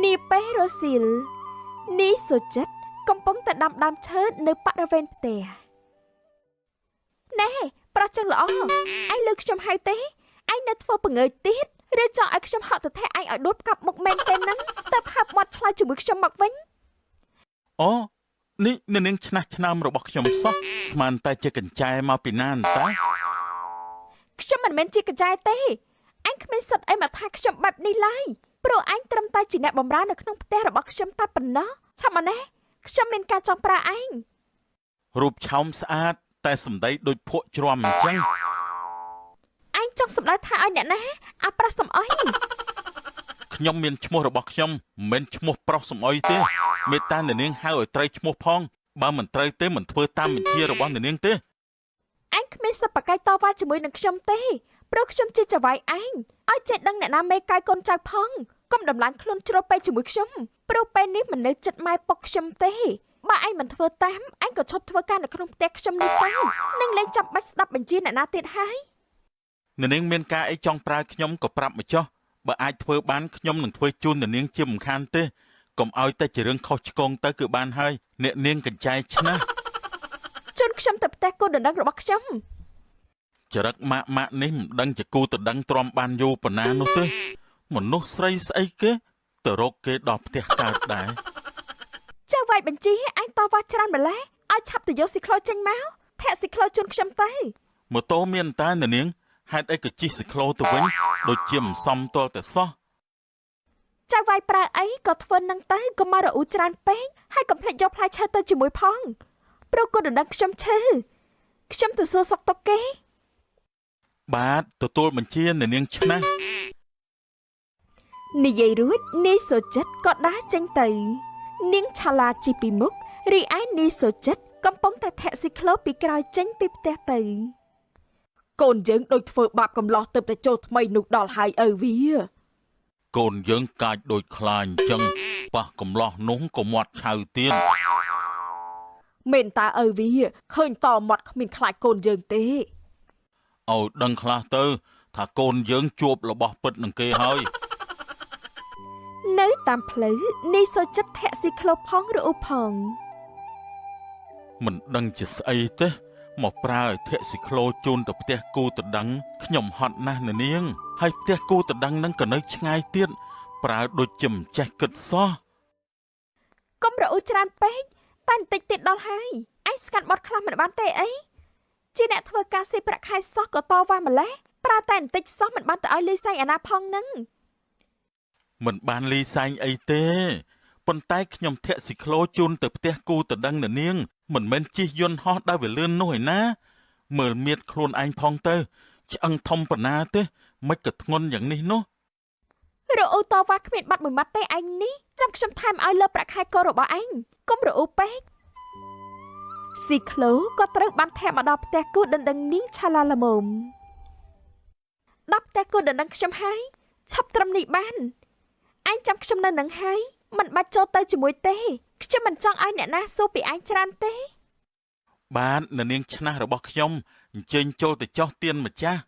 នីពេរ៉ូស៊ីលនីសុចិត្តកំពុងតែដាំដើមឈើនៅបរិវេណផ្ទះណែប្រចឹងល្អឯងលើខ្ញុំហៅទេឯងនៅធ្វើបង្ងើយទៀតឬចង់ឲ្យខ្ញុំហក់ទៅថែឯងឲ្យដួលផ្កាប់មុខមែនទេហ្នឹងតែផាប់មាត់ឆ្លើយជាមួយខ្ញុំមកវិញអូនេះនាងឆ្នះឆ្នើមរបស់ខ្ញុំសោះស្មានតែជាកញ្ចែមកពីណាតាខ្ញុំមិនមែនជាកញ្ចែទេអញគ្មានសិទ្ធអីមកថាខ្ញុំបែបនេះឡើយព្រោះអញត្រឹមតែជាអ្នកបម្រើនៅក្នុងផ្ទះរបស់ខ្ញុំតែប៉ុណ្ណោះឆាប់មកណែខ្ញុំមានការចង់ប្រើឯងរូបឆោមស្អាតតែសម្ដីដូចភក់ជ្រាំអញ្ចឹងអញចង់សម្ដៅថាឲ្យអ្នកណាអាប្រុសសំអុយខ្ញុំមានឈ្មោះរបស់ខ្ញុំមិនមែនឈ្មោះប្រុសសំអុយទេមេត្តានាងហៅឲ្យត្រូវឈ្មោះផងបើមិនត្រូវទេមិនធ្វើតាមបញ្ជារបស់នាងទេអញគ្មានសិទ្ធិបកកាយតវ៉ាជាមួយនឹងខ្ញុំទេព្រោះខ្ញុំជាចៅហ្វាយឯងឲ្យចេះដឹងអ្នកណាមេកាយកូនចៅផងកុំដំឡើងខ្លួនជ្រុលពេកជាមួយខ្ញុំព្រោះពេលនេះមិននៅចិត្តម៉ែពុកខ្ញុំទេបើឯងមិនធ្វើតាមអញក៏ឈប់ធ្វើការនៅក្នុងផ្ទះខ្ញុំនេះទៅនឹងលែងចាំបាច់ស្ដាប់បញ្ជាអ្នកណាទៀតហើយនាងមានការអីចង់ប្រើខ្ញុំក៏ប្រាប់មកចុះបើអាចធ្វើបានខ្ញុំនឹងធ្វើជូននាងជាមិនខានទេកុំឲ្យតែជារឿងខុសឆ្គងទៅគឺបានហើយអ្នកនាងកញ្ចែឆ្នះជូនខ្ញុំទៅផ្ទះកូនដណ្ដឹងរបស់ខ្ញុំចរិតម៉ាក់នេះមិនដឹងជាគូទៅដឹងទ្រាំបានយូរប៉ុណ្ណានោះទេមនុស្សស្រីស្អីគេទៅរកគេដល់ផ្ទះកើតដែរចៅវាយបញ្ជាអញតវ៉ាច្រើនម្ល៉េះឲ្យឆាប់ទៅយកស៊ីក្លូចេញមកធាក់ស៊ីក្លូជូនខ្ញុំទៅម៉ូតូមានតែនាងហេតុអីក៏ជិះស៊ីក្លូទៅវិញដូចជាមិនសមទាល់តែសោះចៅវាយប្រើអីក៏ធ្វើនឹងទៅកុំមករអ៊ូច្រើនពេកហើយកុំភ្លេចយកផ្លែឈើទៅជាមួយផងព្រោះកូនដណ្ដឹងខ្ញុំឈឺខ្ញុំទៅសួរសុកតុកគេបាទទទួលបញ្ជានាងឆ្នះនិយាយរួចនីសូចិត្តក៏ដើរចេញទៅនាងឆាឡាជីពីមុខរីឯនីសូចិត្តកំពុងតែធាក់ស៊ីក្លូពីក្រោយចេញពីផ្ទះទៅកូនយើងដូចធ្វើបាបកំឡោះទៅតែចូលថ្មីនោះដល់ហើយឪវាកូនយើងកាចដូចខ្លាញ់អញ្ចឹងប៉ះកំឡោះនោះក៏មាត់ឆៅទៀតមែនតាឪវាឃើញតមាត់គ្មានខ្លាចកូនយើងទេឲ្យដឹងខ្លះទៅថាកូនយើងជួបរបស់ពិតនឹងគេហើយនៅតាមផ្លូវនីសូចិត្តធាក់ស៊ីក្លូផងឬអ៊ូផងមិនដឹងជាស្អីទេមកប្រើឲ្យធាក់ស៊ីក្លូជូនទៅផ្ទះគូតដឹងខ្ញុំហត់ណាស់នាងហើយផ្ទះគូតដឹងនឹងក៏នៅឆ្ងាយទៀតប្រើដូចជាមិនចេះគិតសោះកុំរអ៊ូច្រើនពេកតែបន្តិចទៀតដល់ហើយឯងស្កាត់បត់ខ្លះមិនបានទេអីជាអ្នកធ្វើការស៊ីប្រាក់ខែសោះក៏តវ៉ាម្លេះប្រើតែបន្តិចសោះមិនបានទៅឲ្យលីសែងអាណាផងនឹងមិនបានលីសែងអីទេប៉ុន្តែខ្ញុំធាក់ស៊ីក្លូជូនទៅផ្ទះគូតដឹងនាងមិនមែនជិះយន្តហោះដោយវាលឿននោះឯណាមើលមៀតខ្លួនឯងផងទៅឆ្អឹងធំប៉ុណ្ណាទេមិនក៏ធ្ងន់យ៉ាងនេះនោះរអ៊ូតវ៉ាគ្មានបាត់មួយម៉ាត់ទេឯងនេះចាំខ្ញុំថែមឲ្យលើប្រាក់ខែកូនរបស់ឯងកុំរអ៊ូពេកស៊ីក្លូក៏ត្រូវបានថែមមកដល់ផ្ទះគូដណ្ដឹងនាងឆាឡាឡាមុំដល់ផ្ទះគូដណ្ដឹងខ្ញុំហើយឈប់ត្រឹមនេះបានឯងចាំខ្ញុំនៅនឹងហើយមិនបាច់ចូលទៅជាមួយទេខ្ញុំមិនចង់ឲ្យអ្នកណាសួរពីឯងច្រើនទេបាទនាងឆ្នះរបស់ខ្ញុំអញ្ជើញចូលទៅចោះទៀនម្ចាស់